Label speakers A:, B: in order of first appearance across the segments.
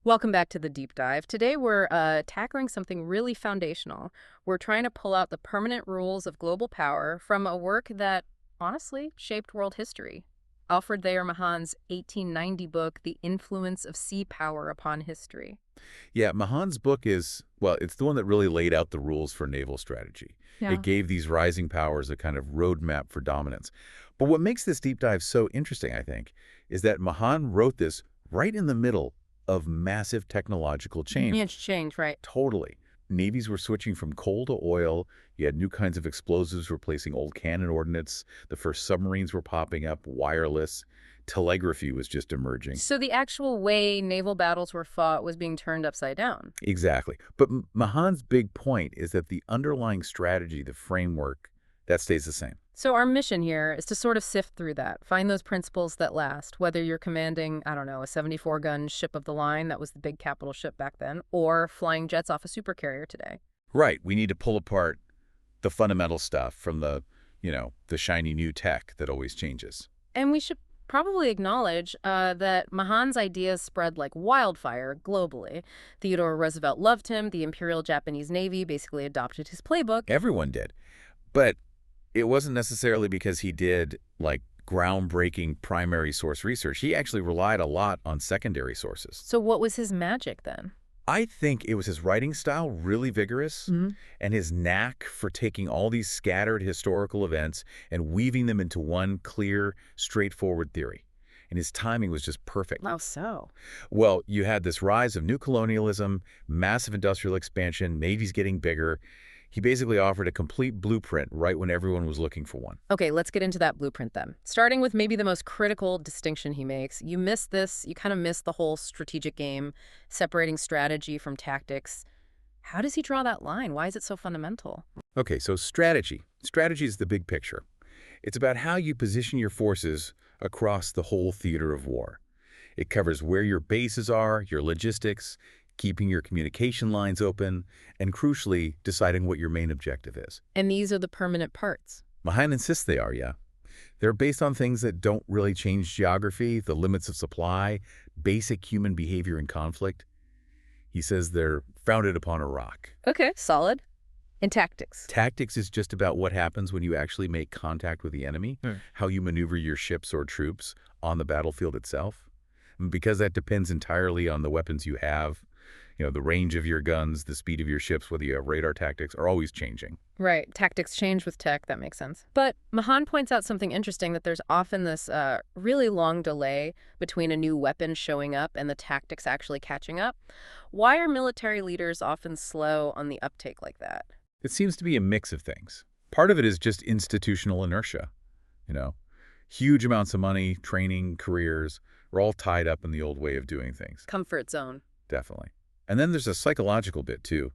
A: Welcome back to the deep dive. Today we're tackling something really foundational. We're trying to pull out the permanent rules of global power from a work that honestly shaped world history. Alfred Thayer Mahan's 1890 book, The Influence of Sea Power Upon History.
B: Yeah, Mahan's book is, well, it's the one that really laid out the rules for naval strategy. It
A: Yeah.
B: gave these rising powers a kind of roadmap for dominance. But what makes this deep dive so interesting, I think, is that Mahan wrote this right in the middle of massive technological change.
A: It's change, right?
B: Totally. Navies were switching from coal to oil. You had new kinds of explosives replacing old cannon ordnance. The first submarines were popping up, wireless. Telegraphy was just emerging.
A: So the actual way naval battles were fought was being turned upside down.
B: Exactly. But Mahan's big point is that the underlying strategy, the framework, that stays the same.
A: So our mission here is to sort of sift through that, find those principles that last, whether you're commanding, I don't know, a 74-gun ship of the line, that was the big capital ship back then, or flying jets off a supercarrier today.
B: Right. We need to pull apart the fundamental stuff from the shiny new tech that always changes.
A: And we should probably acknowledge that Mahan's ideas spread like wildfire globally. Theodore Roosevelt loved him. The Imperial Japanese Navy basically adopted his playbook.
B: Everyone did. But it wasn't necessarily because he did, like, groundbreaking primary source research. He actually relied a lot on secondary sources.
A: So what was his magic then?
B: I think it was his writing style, really vigorous, and his knack for taking all these scattered historical events and weaving them into one clear, straightforward theory. And his timing was just perfect.
A: How so?
B: Well, you had this rise of new colonialism, massive industrial expansion, navies getting bigger. He basically offered a complete blueprint right when everyone was looking for one.
A: Okay, let's get into that blueprint then. Starting with maybe the most critical distinction he makes. You miss this, you kind of miss the whole strategic game, separating strategy from tactics. How does he draw that line? Why is it so fundamental?
B: Okay, so strategy. Strategy is the big picture. It's about how you position your forces across the whole theater of war. It covers where your bases are, your logistics, keeping your communication lines open, and crucially, deciding what your main objective is.
A: And these are the permanent parts.
B: Mahan insists they are, yeah. They're based on things that don't really change geography, the limits of supply, basic human behavior in conflict. He says they're founded upon a rock.
A: Okay, solid. And tactics.
B: Tactics is just about what happens when you actually make contact with the enemy, how you maneuver your ships or troops on the battlefield itself. And because that depends entirely on the weapons you have, the range of your guns, the speed of your ships, whether you have radar tactics, are always changing.
A: Right, tactics change with tech, that makes sense. But Mahan points out something interesting, that there's often this really long delay between a new weapon showing up and the tactics actually catching up. Why are military leaders often slow on the uptake like that?
B: It seems to be a mix of things. Part of it is just institutional inertia. Huge amounts of money, training, careers are all tied up in the old way of doing things.
A: Comfort zone.
B: Definitely. And then there's a psychological bit, too.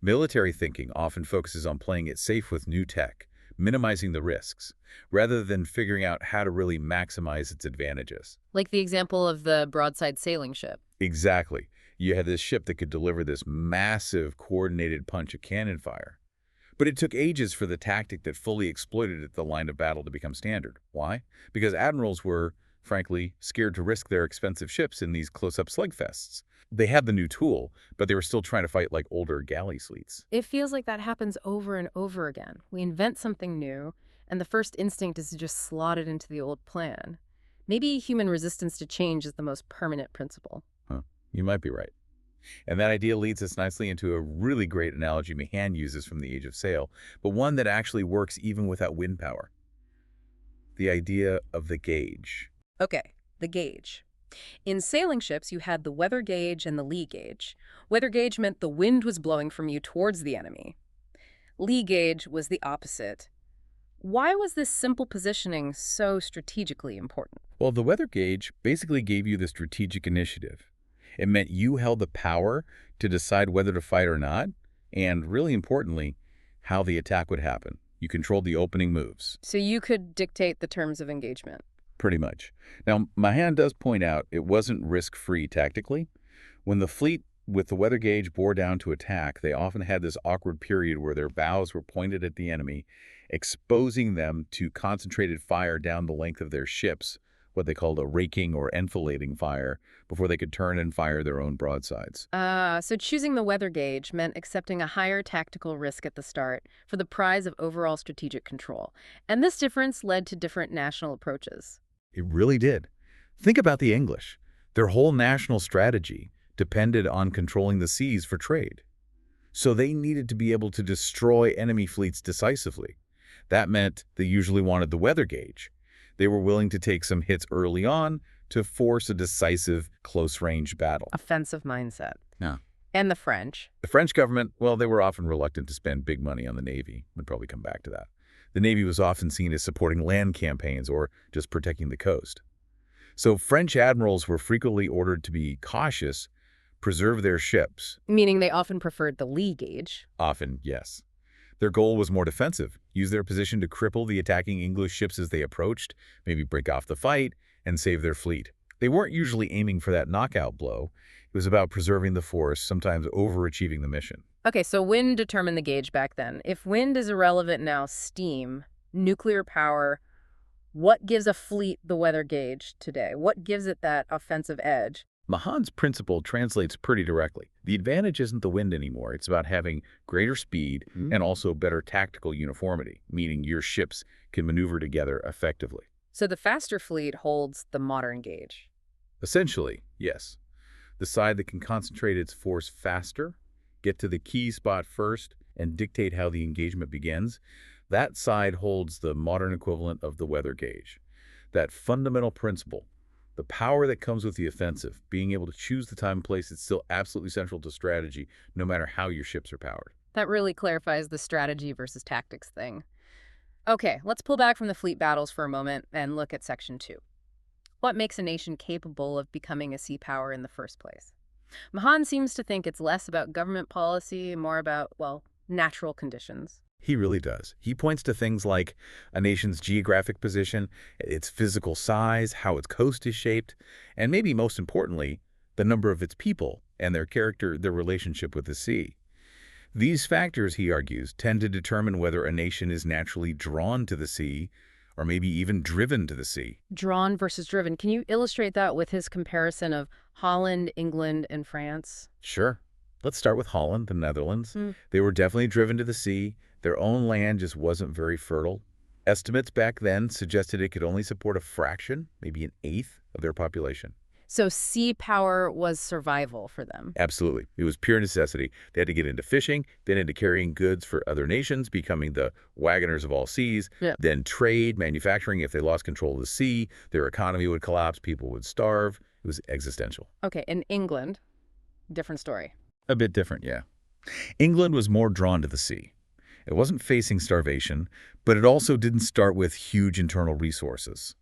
B: Military thinking often focuses on playing it safe with new tech, minimizing the risks, rather than figuring out how to really maximize its advantages.
A: Like the example of the broadside sailing ship.
B: Exactly. You had this ship that could deliver this massive, coordinated punch of cannon fire. But it took ages for the tactic that fully exploited it, the line of battle, to become standard. Why? Because admirals were, frankly, scared to risk their expensive ships in these close-up slugfests. They had the new tool, but they were still trying to fight like older galley fleets.
A: It feels like that happens over and over again. We invent something new, and the first instinct is to just slot it into the old plan. Maybe human resistance to change is the most permanent principle.
B: Huh. You might be right. And that idea leads us nicely into a really great analogy Mahan uses from the Age of Sail, but one that actually works even without wind power. The idea of the gauge.
A: Okay, the gauge. In sailing ships, you had the weather gauge and the lee gauge. Weather gauge meant the wind was blowing from you towards the enemy. Lee gauge was the opposite. Why was this simple positioning so strategically important?
B: Well, the weather gauge basically gave you the strategic initiative. It meant you held the power to decide whether to fight or not, and really importantly, how the attack would happen. You controlled the opening moves.
A: So you could dictate the terms of engagement.
B: Pretty much. Now, Mahan does point out it wasn't risk-free tactically. When the fleet with the weather gauge bore down to attack, they often had this awkward period where their bows were pointed at the enemy, exposing them to concentrated fire down the length of their ships what they called a raking or enfilading fire, before they could turn and fire their own broadsides.
A: So choosing the weather gauge meant accepting a higher tactical risk at the start for the prize of overall strategic control. And this difference led to different national approaches.
B: It really did. Think about the English. Their whole national strategy depended on controlling the seas for trade. So they needed to be able to destroy enemy fleets decisively. That meant they usually wanted the weather gauge. They were willing to take some hits early on to force a decisive, close-range battle.
A: Offensive mindset.
B: Yeah.
A: And the French.
B: The French government, well, they were often reluctant to spend big money on the Navy. We'd probably come back to that. The Navy was often seen as supporting land campaigns or just protecting the coast. So French admirals were frequently ordered to be cautious, preserve their ships.
A: Meaning they often preferred the lee gauge.
B: Often, yes. Their goal was more defensive, use their position to cripple the attacking English ships as they approached, maybe break off the fight, and save their fleet. They weren't usually aiming for that knockout blow. It was about preserving the force, sometimes overachieving the mission.
A: Okay, so wind determined the gauge back then. If wind is irrelevant now, steam, nuclear power, what gives a fleet the weather gauge today? What gives it that offensive edge?
B: Mahan's principle translates pretty directly. The advantage isn't the wind anymore. It's about having greater speed and also better tactical uniformity, meaning your ships can maneuver together effectively.
A: So the faster fleet holds the modern gauge.
B: Essentially, yes. The side that can concentrate its force faster, get to the key spot first, and dictate how the engagement begins, that side holds the modern equivalent of the weather gauge. That fundamental principle, the power that comes with the offensive, being able to choose the time and place, is still absolutely central to strategy, no matter how your ships are powered.
A: That really clarifies the strategy versus tactics thing. Okay, let's pull back from the fleet battles for a moment and look at Section 2. What makes a nation capable of becoming a sea power in the first place? Mahan seems to think it's less about government policy and more about, well, natural conditions.
B: He really does. He points to things like a nation's geographic position, its physical size, how its coast is shaped, and maybe most importantly, the number of its people and their character, their relationship with the sea. These factors, he argues, tend to determine whether a nation is naturally drawn to the sea or maybe even driven to the sea.
A: Drawn versus driven. Can you illustrate that with his comparison of Holland, England, and France?
B: Sure. Let's start with Holland, the Netherlands. They were definitely driven to the sea. Their own land just wasn't very fertile. Estimates back then suggested it could only support a fraction, maybe an eighth, of their population.
A: So sea power was survival for them.
B: Absolutely. It was pure necessity. They had to get into fishing, then into carrying goods for other nations, becoming the wagoners of all seas, then trade, manufacturing. If they lost control of the sea, their economy would collapse, people would starve. It was existential.
A: Okay, in England, different story.
B: A bit different, yeah. England was more drawn to the sea. It wasn't facing starvation, but it also didn't start with huge internal resources.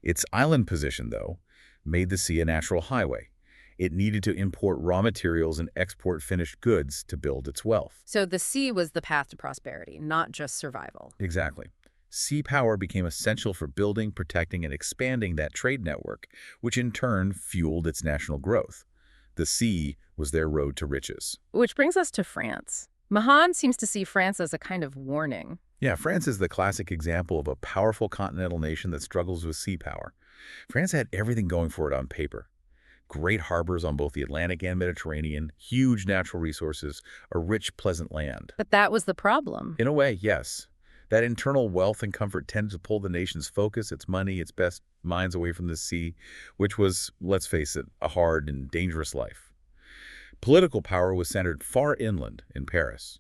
B: Its island position, though, made the sea a natural highway. It needed to import raw materials and export finished goods to build its wealth.
A: So the sea was the path to prosperity, not just survival.
B: Exactly. Sea power became essential for building, protecting, and expanding that trade network, which in turn fueled its national growth. The sea was their road to riches.
A: Which brings us to France. Mahan seems to see France as a kind of warning.
B: Yeah, France is the classic example of a powerful continental nation that struggles with sea power. France had everything going for it on paper. Great harbors on both the Atlantic and Mediterranean, huge natural resources, a rich, pleasant land.
A: But that was the problem.
B: In a way, yes. That internal wealth and comfort tended to pull the nation's focus, its money, its best minds away from the sea, which was, let's face it, a hard and dangerous life. Political power was centered far inland in Paris.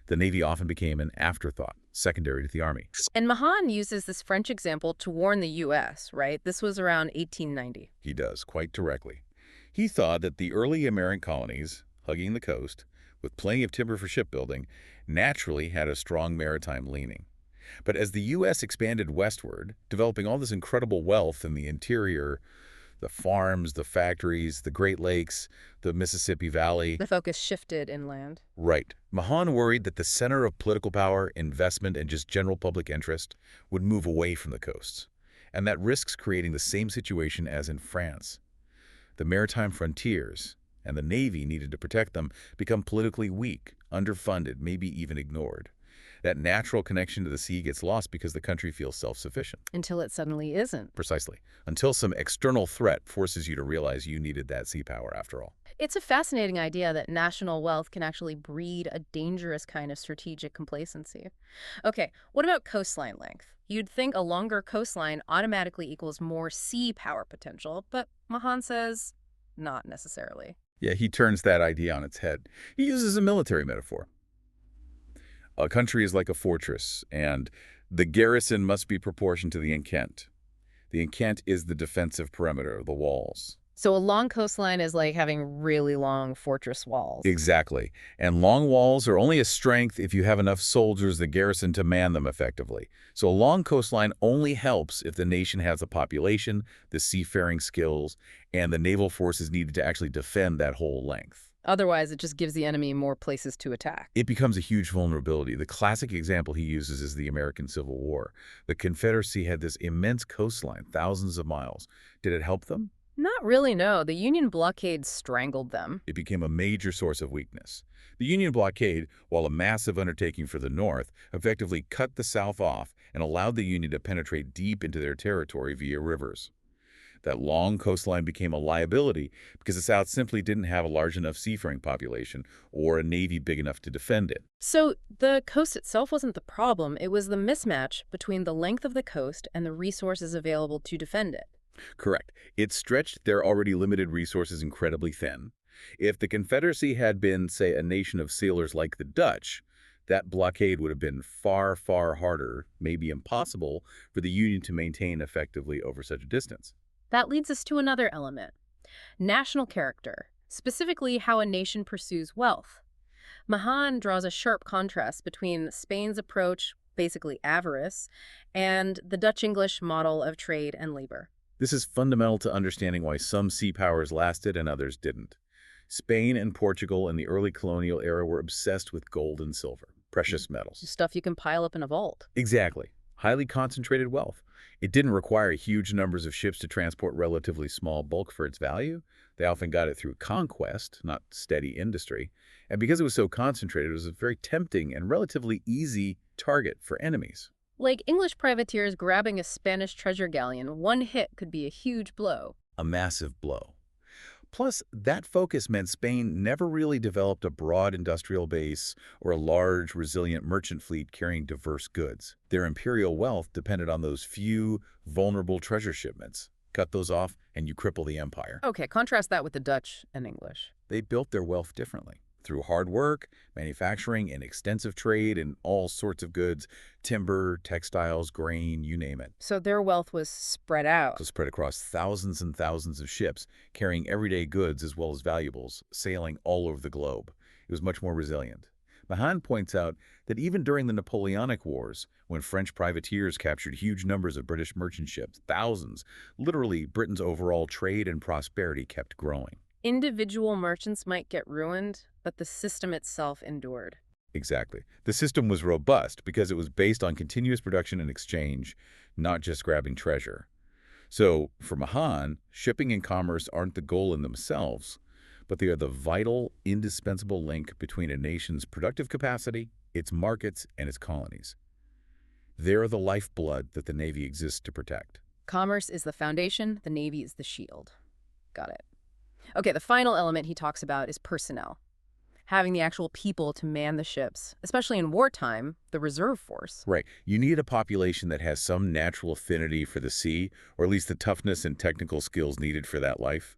B: The Navy often became an afterthought, secondary to the army.
A: And Mahan uses this French example to warn the U.S., right? This was around 1890.
B: He does, quite directly. He thought that the early American colonies, hugging the coast, with plenty of timber for shipbuilding, naturally had a strong maritime leaning. But as the U.S. expanded westward, developing all this incredible wealth in the interior, the farms, the factories, the Great Lakes, the Mississippi Valley.
A: The focus shifted inland.
B: Right. Mahan worried that the center of political power, investment, and just general public interest would move away from the coasts, and that risks creating the same situation as in France. The maritime frontiers, and the Navy needed to protect them, become politically weak, underfunded, maybe even ignored. That natural connection to the sea gets lost because the country feels self-sufficient.
A: Until it suddenly isn't.
B: Precisely. Until some external threat forces you to realize you needed that sea power after all.
A: It's a fascinating idea that national wealth can actually breed a dangerous kind of strategic complacency. Okay, what about coastline length? You'd think a longer coastline automatically equals more sea power potential, but Mahan says not necessarily.
B: Yeah, he turns that idea on its head. He uses a military metaphor. A country is like a fortress, and the garrison must be proportioned to the intent. The intent is the defensive perimeter, the walls.
A: So a long coastline is like having really long fortress walls.
B: Exactly. And long walls are only a strength if you have enough soldiers that garrison to man them effectively. So a long coastline only helps if the nation has the population, the seafaring skills, and the naval forces needed to actually defend that whole length.
A: Otherwise, it just gives the enemy more places to attack.
B: It becomes a huge vulnerability. The classic example he uses is the American Civil War. The Confederacy had this immense coastline, thousands of miles. Did it help them?
A: Not really, no. The Union blockade strangled them.
B: It became a major source of weakness. The Union blockade, while a massive undertaking for the North, effectively cut the South off and allowed the Union to penetrate deep into their territory via rivers. That long coastline became a liability because the South simply didn't have a large enough seafaring population or a navy big enough to defend it.
A: So the coast itself wasn't the problem. It was the mismatch between the length of the coast and the resources available to defend it.
B: Correct. It stretched their already limited resources incredibly thin. If the Confederacy had been, say, a nation of sailors like the Dutch, that blockade would have been far, far harder, maybe impossible, for the Union to maintain effectively over such a distance.
A: That leads us to another element, national character, specifically how a nation pursues wealth. Mahan draws a sharp contrast between Spain's approach, basically avarice, and the Dutch-English model of trade and labor.
B: This is fundamental to understanding why some sea powers lasted and others didn't. Spain and Portugal in the early colonial era were obsessed with gold and silver, precious metals.
A: Stuff you can pile up in a vault.
B: Exactly. Highly concentrated wealth. It didn't require huge numbers of ships to transport relatively small bulk for its value. They often got it through conquest, not steady industry. And because it was so concentrated, it was a very tempting and relatively easy target for enemies.
A: Like English privateers grabbing a Spanish treasure galleon, one hit could be a huge blow.
B: A massive blow. Plus, that focus meant Spain never really developed a broad industrial base or a large, resilient merchant fleet carrying diverse goods. Their imperial wealth depended on those few, vulnerable treasure shipments. Cut those off, and you cripple the empire.
A: Okay, contrast that with the Dutch and English.
B: They built their wealth differently. Through hard work, manufacturing, and extensive trade in all sorts of goods, timber, textiles, grain, you name it.
A: So their wealth was spread out.
B: So spread across thousands and thousands of ships, carrying everyday goods as well as valuables, sailing all over the globe. It was much more resilient. Mahan points out that even during the Napoleonic Wars, when French privateers captured huge numbers of British merchant ships, thousands, literally Britain's overall trade and prosperity kept growing.
A: Individual merchants might get ruined, but the system itself endured.
B: Exactly. The system was robust because it was based on continuous production and exchange, not just grabbing treasure. So, for Mahan, shipping and commerce aren't the goal in themselves, but they are the vital, indispensable link between a nation's productive capacity, its markets, and its colonies. They're the lifeblood that the Navy exists to protect.
A: Commerce is the foundation, the Navy is the shield. Got it. Okay, the final element he talks about is personnel. Having the actual people to man the ships, especially in wartime, the reserve force.
B: Right. You need a population that has some natural affinity for the sea, or at least the toughness and technical skills needed for that life.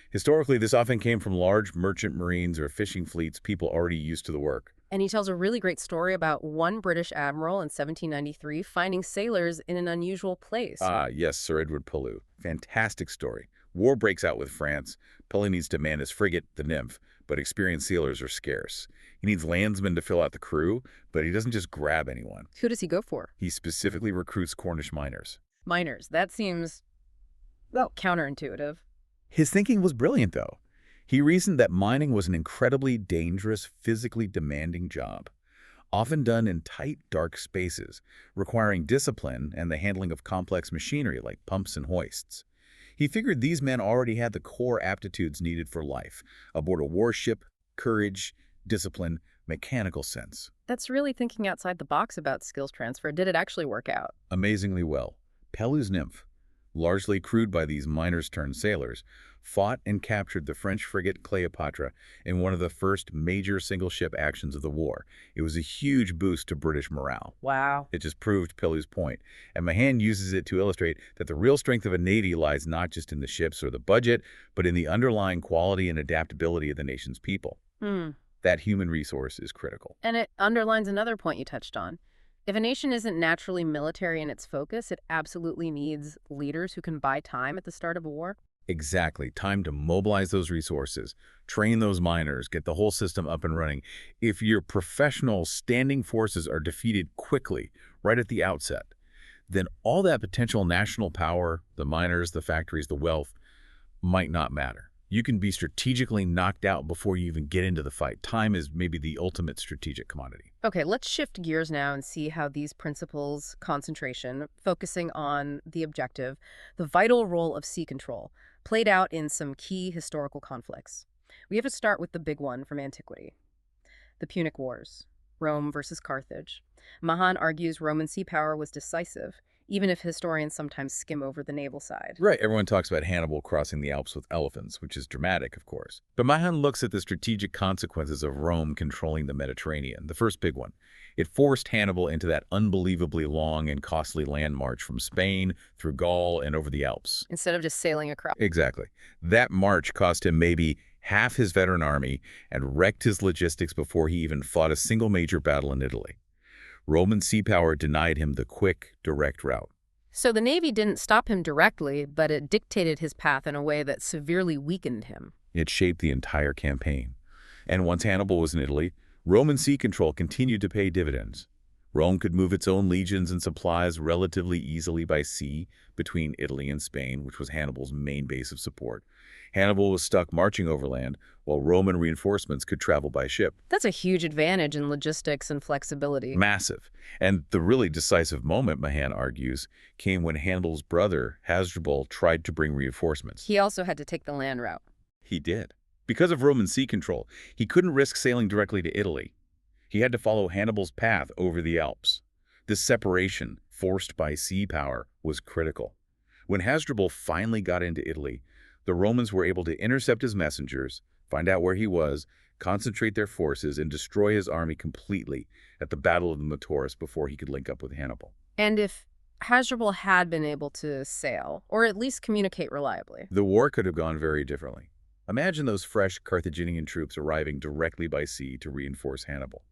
B: Historically, this often came from large merchant marines or fishing fleets, people already used to the work.
A: And he tells a really great story about one British admiral in 1793 finding sailors in an unusual place.
B: Ah, yes, Sir Edward Pellew. Fantastic story. War breaks out with France. Pellew needs to man his frigate, the Nymph, but experienced sailors are scarce. He needs landsmen to fill out the crew, but he doesn't just grab anyone.
A: Who does he go for?
B: He specifically recruits Cornish miners.
A: Miners. That seems, well, counterintuitive.
B: His thinking was brilliant, though. He reasoned that mining was an incredibly dangerous, physically demanding job, often done in tight, dark spaces, requiring discipline and the handling of complex machinery like pumps and hoists. He figured these men already had the core aptitudes needed for life, aboard a warship: courage, discipline, mechanical sense.
A: That's really thinking outside the box about skills transfer. Did it actually work out?
B: Amazingly well. Pelou's nymph, largely crewed by these miners-turned-sailors, fought and captured the French frigate Cleopatra in one of the first major single-ship actions of the war. It was a huge boost to British morale.
A: Wow.
B: It just proved Pelou's point, and Mahan uses it to illustrate that the real strength of a navy lies not just in the ships or the budget, but in the underlying quality and adaptability of the nation's people.
A: Hmm.
B: That human resource is critical.
A: And it underlines another point you touched on. If a nation isn't naturally military in its focus, it absolutely needs leaders who can buy time at the start of a war.
B: Exactly. Time to mobilize those resources, train those miners, get the whole system up and running. If your professional standing forces are defeated quickly, right at the outset, then all that potential national power, the miners, the factories, the wealth, might not matter. You can be strategically knocked out before you even get into the fight. Time is maybe the ultimate strategic commodity.
A: Okay, let's shift gears now and see how these principles, concentration, focusing on the objective, the vital role of sea control, played out in some key historical conflicts. We have to start with the big one from antiquity, the Punic Wars, Rome versus Carthage. Mahan argues Roman sea power was decisive, even if historians sometimes skim over the naval side.
B: Right, everyone talks about Hannibal crossing the Alps with elephants, which is dramatic, of course. But Mahan looks at the strategic consequences of Rome controlling the Mediterranean, the first big one. It forced Hannibal into that unbelievably long and costly land march from Spain through Gaul and over the Alps.
A: Instead of just sailing across.
B: Exactly. That march cost him maybe half his veteran army and wrecked his logistics before he even fought a single major battle in Italy. Roman sea power denied him the quick, direct route.
A: So the Navy didn't stop him directly, but it dictated his path in a way that severely weakened him.
B: It shaped the entire campaign. And once Hannibal was in Italy, Roman sea control continued to pay dividends. Rome could move its own legions and supplies relatively easily by sea between Italy and Spain, which was Hannibal's main base of support. Hannibal was stuck marching overland, while Roman reinforcements could travel by ship.
A: That's a huge advantage in logistics and flexibility.
B: Massive. And the really decisive moment, Mahan argues, came when Hannibal's brother, Hasdrubal, tried to bring reinforcements.
A: He also had to take the land route.
B: He did. Because of Roman sea control, he couldn't risk sailing directly to Italy. He had to follow Hannibal's path over the Alps. This separation, forced by sea power, was critical. When Hasdrubal finally got into Italy, the Romans were able to intercept his messengers, find out where he was, concentrate their forces, and destroy his army completely at the Battle of the Metaurus before he could link up with Hannibal.
A: And if Hasdrubal had been able to sail, or at least communicate reliably,
B: the war could have gone very differently. Imagine those fresh Carthaginian troops arriving directly by sea to reinforce Hannibal.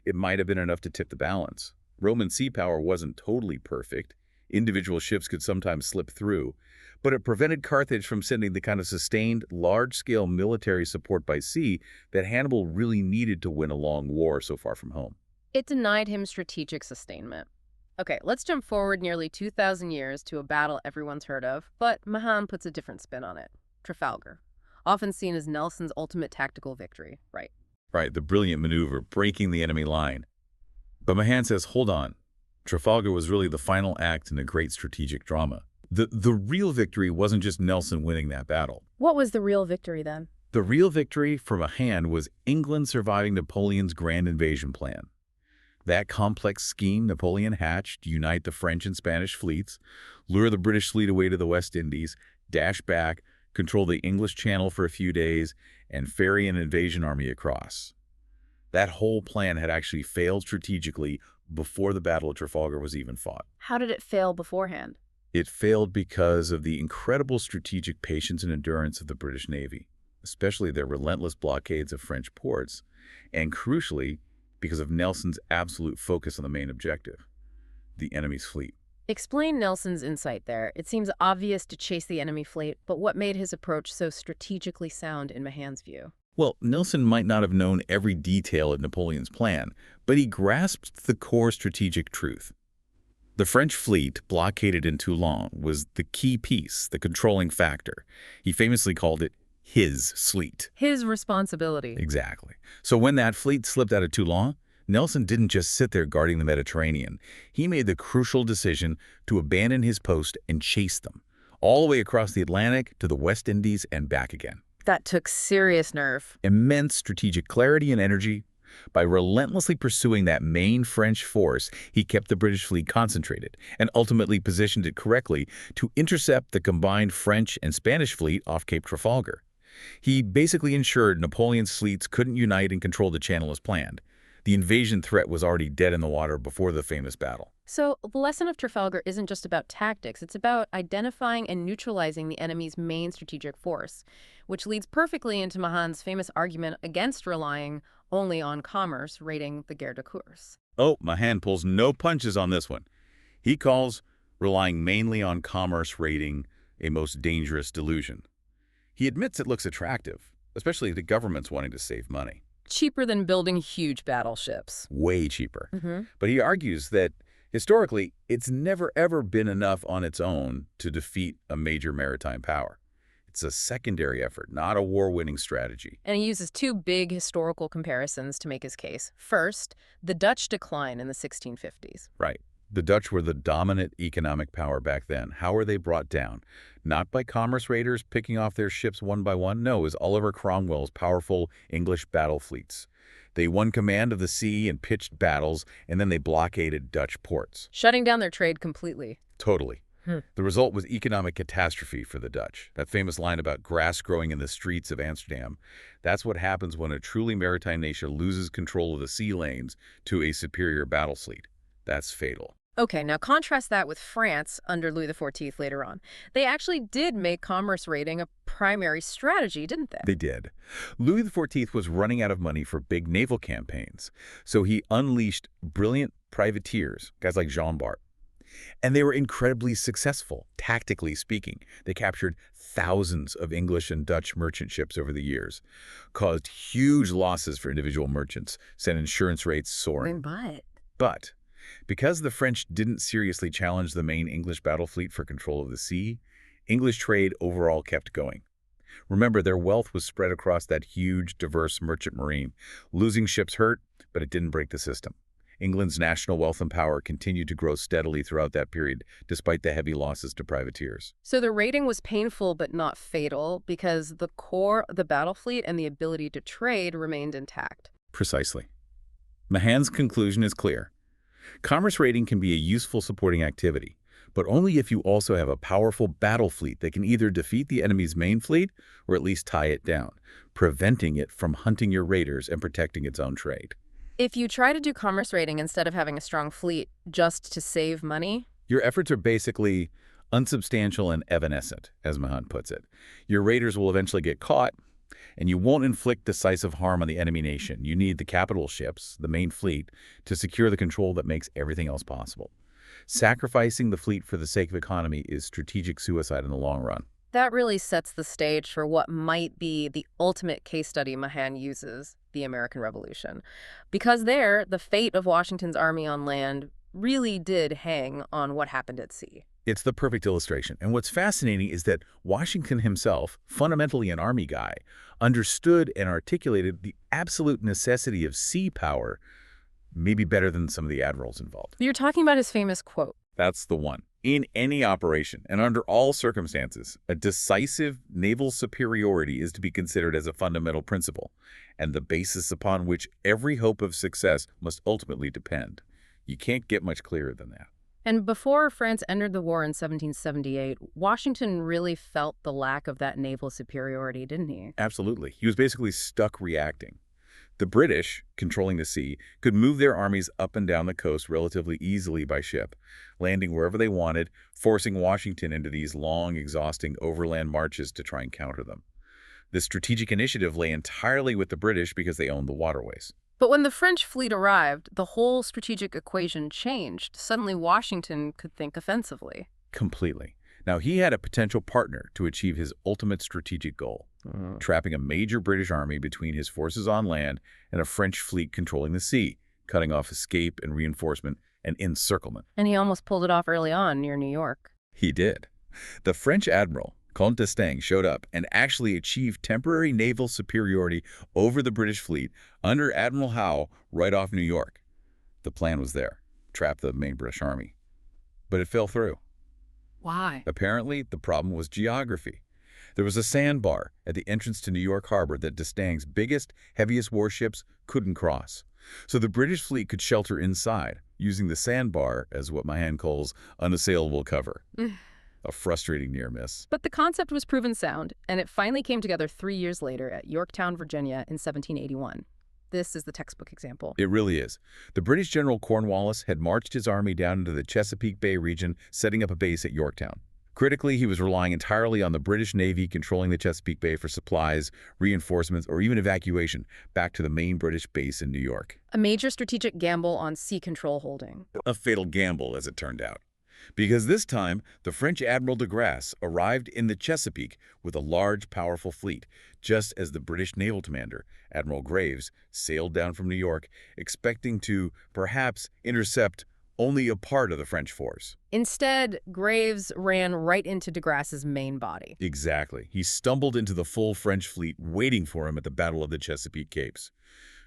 B: It might have been enough to tip the balance. Roman sea power wasn't totally perfect. Individual ships could sometimes slip through, but it prevented Carthage from sending the kind of sustained, large-scale military support by sea that Hannibal really needed to win a long war so far from home.
A: it denied him strategic sustainment. Okay, let's jump forward nearly 2,000 years to a battle everyone's heard of, but Mahan puts a different spin on it. Trafalgar, often seen as Nelson's ultimate tactical victory, right?
B: Right, the brilliant maneuver, breaking the enemy line. But Mahan says, hold on. Trafalgar was really the final act in a great strategic drama. The real victory wasn't just Nelson winning that battle.
A: What was the real victory then?
B: The real victory for Mahan was England surviving Napoleon's grand invasion plan. That complex scheme Napoleon hatched to unite the French and Spanish fleets, lure the British fleet away to the West Indies, dash back, control the English Channel for a few days, and ferry an invasion army across. That whole plan had actually failed strategically before the Battle of Trafalgar was even fought.
A: How did it fail beforehand?
B: It failed because of the incredible strategic patience and endurance of the British Navy, especially their relentless blockades of French ports, and crucially, because of Nelson's absolute focus on the main objective, the enemy's fleet.
A: Explain Nelson's insight there. It seems obvious to chase the enemy fleet, but what made his approach so strategically sound in Mahan's view?
B: Well, Nelson might not have known every detail of Napoleon's plan, but he grasped the core strategic truth. The French fleet, blockaded in Toulon, was the key piece, the controlling factor. He famously called it his fleet.
A: His responsibility.
B: Exactly. So when that fleet slipped out of Toulon, Nelson didn't just sit there guarding the Mediterranean. He made the crucial decision to abandon his post and chase them, all the way across the Atlantic to the West Indies and back again.
A: That took serious nerve.
B: Immense strategic clarity and energy, By relentlessly pursuing that main French force, he kept the British fleet concentrated and ultimately positioned it correctly to intercept the combined French and Spanish fleet off Cape Trafalgar. He basically ensured Napoleon's fleets couldn't unite and control the channel as planned. The invasion threat was already dead in the water before the famous battle.
A: So the lesson of Trafalgar isn't just about tactics, it's about identifying and neutralizing the enemy's main strategic force, which leads perfectly into Mahan's famous argument against relying only on commerce raiding the guerre de course.
B: Oh, Mahan pulls no punches on this one. He calls relying mainly on commerce raiding a most dangerous delusion. He admits it looks attractive, especially to governments wanting to save money.
A: Cheaper than building huge battleships.
B: Way cheaper.
A: Mm-hmm.
B: But he argues that historically, it's never ever been enough on its own to defeat a major maritime power. It's a secondary effort, not a war-winning strategy.
A: And he uses two big historical comparisons to make his case. First, the Dutch decline in the 1650s.
B: Right. The Dutch were the dominant economic power back then. How were they brought down? Not by commerce raiders picking off their ships one by one. No, it was Oliver Cromwell's powerful English battle fleets. They won command of the sea and pitched battles, and then they blockaded Dutch ports.
A: Shutting down their trade completely.
B: Totally. The result was economic catastrophe for the Dutch. That famous line about grass growing in the streets of Amsterdam. That's what happens when a truly maritime nation loses control of the sea lanes to a superior battle fleet. That's fatal.
A: Okay, now contrast that with France under Louis XIV later on. They actually did make commerce raiding a primary strategy, didn't they?
B: They did. Louis XIV was running out of money for big naval campaigns, so he unleashed brilliant privateers, guys like Jean Bart. And they were incredibly successful, tactically speaking. They captured thousands of English and Dutch merchant ships over the years, caused huge losses for individual merchants, sent insurance rates soaring. But because the French didn't seriously challenge the main English battle fleet for control of the sea, English trade overall kept going. Remember, their wealth was spread across that huge, diverse merchant marine. Losing ships hurt, but it didn't break the system. England's national wealth and power continued to grow steadily throughout that period, despite the heavy losses to privateers.
A: So the raiding was painful but not fatal because the core of the battle fleet and the ability to trade remained intact.
B: Precisely. Mahan's conclusion is clear. Commerce raiding can be a useful supporting activity, but only if you also have a powerful battle fleet that can either defeat the enemy's main fleet or at least tie it down, preventing it from hunting your raiders and protecting its own trade.
A: If you try to do commerce raiding instead of having a strong fleet just to save money,
B: your efforts are basically unsubstantial and evanescent, as Mahan puts it. Your raiders will eventually get caught, and you won't inflict decisive harm on the enemy nation. You need the capital ships, the main fleet, to secure the control that makes everything else possible. Sacrificing the fleet for the sake of economy is strategic suicide in the long run.
A: that really sets the stage for what might be the ultimate case study Mahan uses, the American Revolution. Because there, the fate of Washington's army on land really did hang on what happened at sea.
B: It's the perfect illustration. And what's fascinating is that Washington himself, fundamentally an army guy, understood and articulated the absolute necessity of sea power, maybe better than some of the admirals involved.
A: You're talking about his famous quote.
B: That's the one. In any operation, and under all circumstances, a decisive naval superiority is to be considered as a fundamental principle, and the basis upon which every hope of success must ultimately depend. You can't get much clearer than that.
A: And before France entered the war in 1778, Washington really felt the lack of that naval superiority, didn't he?
B: Absolutely. He was basically stuck reacting. The British, controlling the sea, could move their armies up and down the coast relatively easily by ship, landing wherever they wanted, forcing Washington into these long, exhausting overland marches to try and counter them. This strategic initiative lay entirely with the British because they owned the waterways.
A: But when the French fleet arrived, the whole strategic equation changed. Suddenly, Washington could think offensively.
B: Completely. Now, he had a potential partner to achieve his ultimate strategic goal, trapping a major British army between his forces on land and a French fleet controlling the sea, cutting off escape and reinforcement and encirclement.
A: And he almost pulled it off early on near New York.
B: He did. The French admiral, Comte d'Estaing, showed up and actually achieved temporary naval superiority over the British fleet under Admiral Howe right off New York. The plan was there, trap the main British army. But it fell through.
A: Why?
B: Apparently, the problem was geography. There was a sandbar at the entrance to New York Harbor that D'Estaing's biggest, heaviest warships couldn't cross. So the British fleet could shelter inside, using the sandbar as what Mahan calls unassailable cover. A frustrating near miss.
A: But the concept was proven sound, and it finally came together 3 years later at Yorktown, Virginia in 1781. This is the textbook example.
B: It really is. The British General Cornwallis had marched his army down into the Chesapeake Bay region, setting up a base at Yorktown. Critically, he was relying entirely on the British Navy controlling the Chesapeake Bay for supplies, reinforcements, or even evacuation back to the main British base in New York.
A: A major strategic gamble on sea control holding.
B: A fatal gamble, as it turned out. Because this time, the French Admiral de Grasse arrived in the Chesapeake with a large, powerful fleet, just as the British naval commander, Admiral Graves, sailed down from New York, expecting to, perhaps, intercept only a part of the French force.
A: Instead, Graves ran right into de Grasse's main body.
B: Exactly. He stumbled into the full French fleet waiting for him at the Battle of the Chesapeake Capes.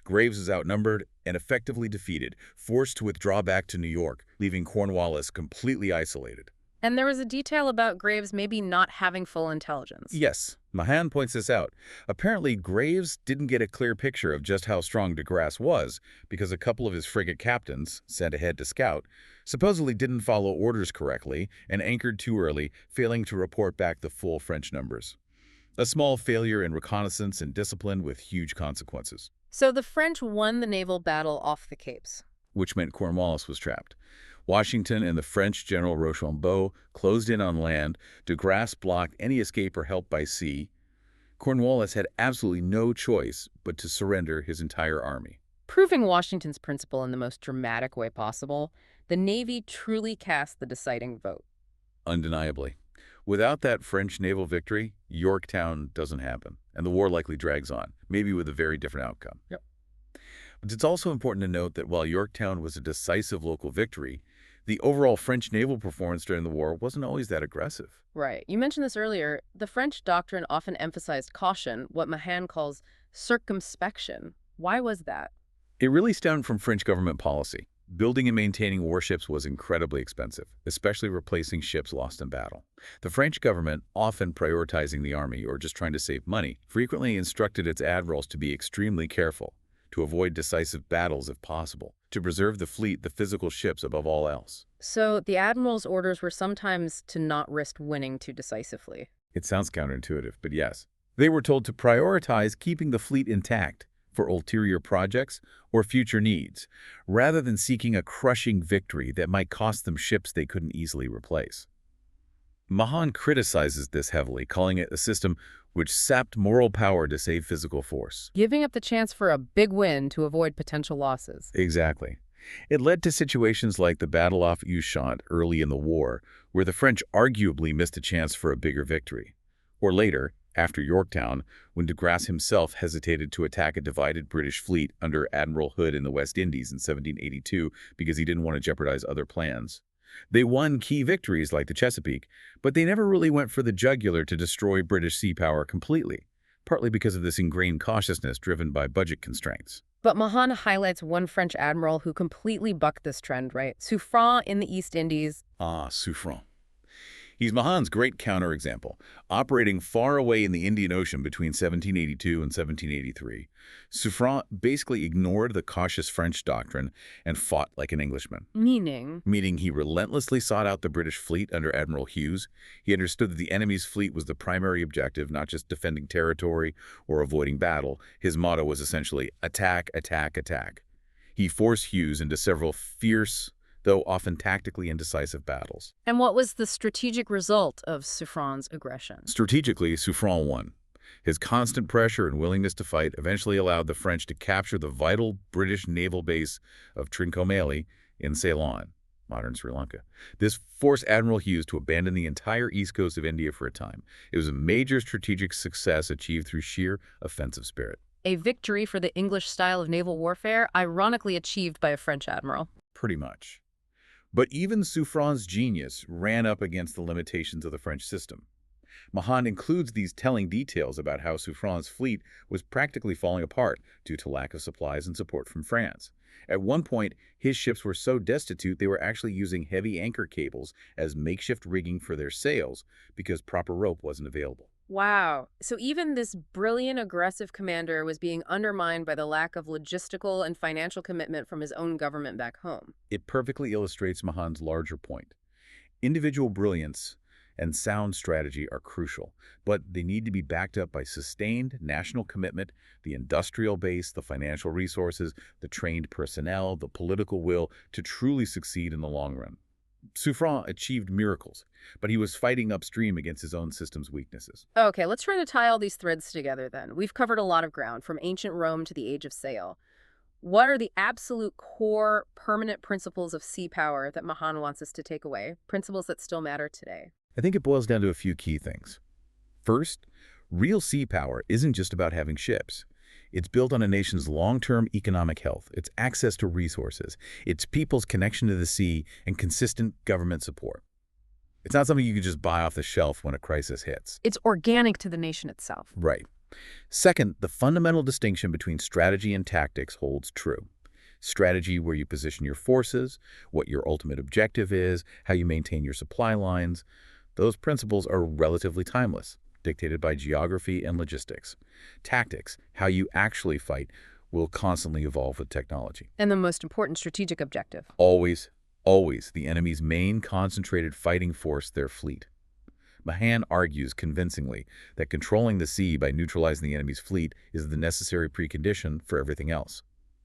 B: Graves was outnumbered and effectively defeated, forced to withdraw back to New York, leaving Cornwallis completely isolated.
A: And there was a detail about Graves maybe not having full intelligence.
B: Yes, Mahan points this out. Apparently, Graves didn't get a clear picture of just how strong de Grasse was because a couple of his frigate captains, sent ahead to scout, supposedly didn't follow orders correctly and anchored too early, failing to report back the full French numbers. A small failure in reconnaissance and discipline with huge consequences.
A: So the French won the naval battle off the Capes.
B: Which meant Cornwallis was trapped. Washington and the French General Rochambeau closed in on land. De Grasse blocked any escape or help by sea. Cornwallis had absolutely no choice but to surrender his entire army.
A: Proving Washington's principle in the most dramatic way possible, the Navy truly cast the deciding vote.
B: Undeniably. Without that French naval victory, Yorktown doesn't happen, and the war likely drags on, maybe with a very different outcome.
A: Yep.
B: But it's also important to note that while Yorktown was a decisive local victory, the overall French naval performance during the war wasn't always that aggressive.
A: Right. You mentioned this earlier. The French doctrine often emphasized caution, what Mahan calls circumspection. Why was that?
B: It really stemmed from French government policy. Building and maintaining warships was incredibly expensive, especially replacing ships lost in battle. The French government, often prioritizing the army or just trying to save money, frequently instructed its admirals to be extremely careful, to avoid decisive battles if possible, to preserve the fleet, the physical ships above all else.
A: So the admiral's orders were sometimes to not risk winning too decisively.
B: It sounds counterintuitive, but yes. They were told to prioritize keeping the fleet intact for ulterior projects or future needs, rather than seeking a crushing victory that might cost them ships they couldn't easily replace. Mahan criticizes this heavily, calling it a system which sapped moral power to save physical force.
A: Giving up the chance for a big win to avoid potential losses.
B: Exactly. It led to situations like the battle off Ushant early in the war, where the French arguably missed a chance for a bigger victory. Or later, after Yorktown, when de Grasse himself hesitated to attack a divided British fleet under Admiral Hood in the West Indies in 1782 because he didn't want to jeopardize other plans. They won key victories like the Chesapeake, but they never really went for the jugular to destroy British sea power completely, partly because of this ingrained cautiousness driven by budget constraints.
A: But Mahan highlights one French admiral who completely bucked this trend, right? Suffren in the East Indies.
B: Ah, Suffren. He's Mahan's great counterexample. Operating far away in the Indian Ocean between 1782 and 1783, Suffren basically ignored the cautious French doctrine and fought like an Englishman. Meaning he relentlessly sought out the British fleet under Admiral Hughes. He understood that the enemy's fleet was the primary objective, not just defending territory or avoiding battle. His motto was essentially attack, attack, attack. He forced Hughes into several fierce, though often tactically indecisive battles.
A: And what was the strategic result of Suffren's aggression?
B: Strategically, Suffren won. His constant pressure and willingness to fight eventually allowed the French to capture the vital British naval base of Trincomalee in Ceylon, modern Sri Lanka. This forced Admiral Hughes to abandon the entire east coast of India for a time. It was a major strategic success achieved through sheer offensive spirit.
A: A victory for the English style of naval warfare, ironically achieved by a French admiral.
B: Pretty much. But even Suffren's genius ran up against the limitations of the French system. Mahan includes these telling details about how Suffren's fleet was practically falling apart due to lack of supplies and support from France. At one point, his ships were so destitute they were actually using heavy anchor cables as makeshift rigging for their sails because proper rope wasn't available.
A: Wow. So even this brilliant, aggressive commander was being undermined by the lack of logistical and financial commitment from his own government back home.
B: It perfectly illustrates Mahan's larger point. Individual brilliance and sound strategy are crucial, but they need to be backed up by sustained national commitment, the industrial base, the financial resources, the trained personnel, the political will to truly succeed in the long run. Suffren achieved miracles, but he was fighting upstream against his own system's weaknesses.
A: Okay, let's try to tie all these threads together then. We've covered a lot of ground, from ancient Rome to the Age of Sail. What are the absolute core permanent principles of sea power that Mahan wants us to take away? Principles that still matter today.
B: I think it boils down to a few key things. First, real sea power isn't just about having ships. It's built on a nation's long-term economic health, its access to resources, its people's connection to the sea, and consistent government support. It's not something you can just buy off the shelf when a crisis hits.
A: It's organic to the nation itself.
B: Right. Second, the fundamental distinction between strategy and tactics holds true. Strategy, where you position your forces, what your ultimate objective is, how you maintain your supply lines. Those principles are relatively timeless, dictated by geography and logistics. Tactics, how you actually fight, will constantly evolve with technology.
A: And the most important strategic objective.
B: Always the enemy's main concentrated fighting force, their fleet. Mahan argues convincingly that controlling the sea by neutralizing the enemy's fleet is the necessary precondition for everything else.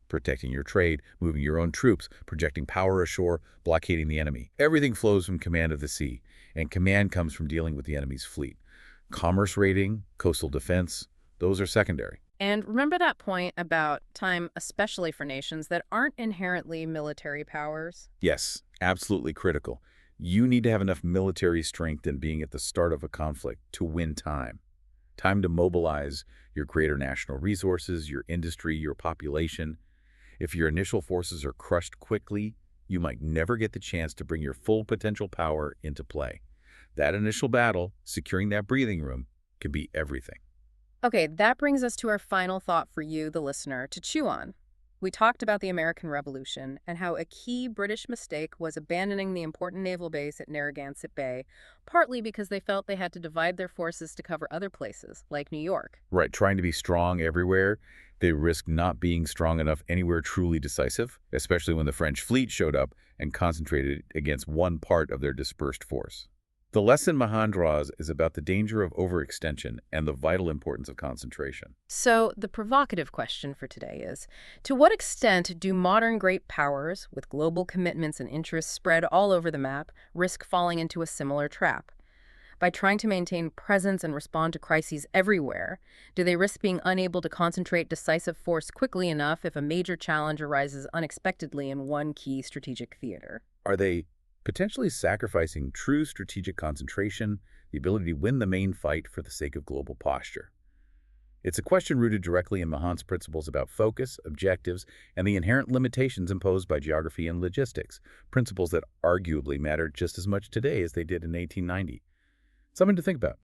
B: Protecting your trade, moving your own troops, projecting power ashore, blockading the enemy. Everything flows from command of the sea, and command comes from dealing with the enemy's fleet. Commerce raiding, coastal defense, those are secondary.
A: And remember that point about time, especially for nations that aren't inherently military powers?
B: Yes, absolutely critical. You need to have enough military strength and being at the start of a conflict to win time. Time to mobilize your greater national resources, your industry, your population. If your initial forces are crushed quickly, you might never get the chance to bring your full potential power into play. That initial battle, securing that breathing room, can be everything.
A: Okay, that brings us to our final thought for you, the listener, to chew on. We talked about the American Revolution and how a key British mistake was abandoning the important naval base at Narragansett Bay, partly because they felt they had to divide their forces to cover other places, like New York.
B: Right, trying to be strong everywhere, they risk not being strong enough anywhere truly decisive, especially when the French fleet showed up and concentrated against one part of their dispersed force. The lesson Mahan draws is about the danger of overextension and the vital importance of concentration.
A: So, the provocative question for today is, to what extent do modern great powers, with global commitments and interests spread all over the map, risk falling into a similar trap? By trying to maintain presence and respond to crises everywhere, do they risk being unable to concentrate decisive force quickly enough if a major challenge arises unexpectedly in one key strategic theater?
B: Are they potentially sacrificing true strategic concentration, the ability to win the main fight for the sake of global posture? It's a question rooted directly in Mahan's principles about focus, objectives, and the inherent limitations imposed by geography and logistics, principles that arguably matter just as much today as they did in 1890. Something to think about.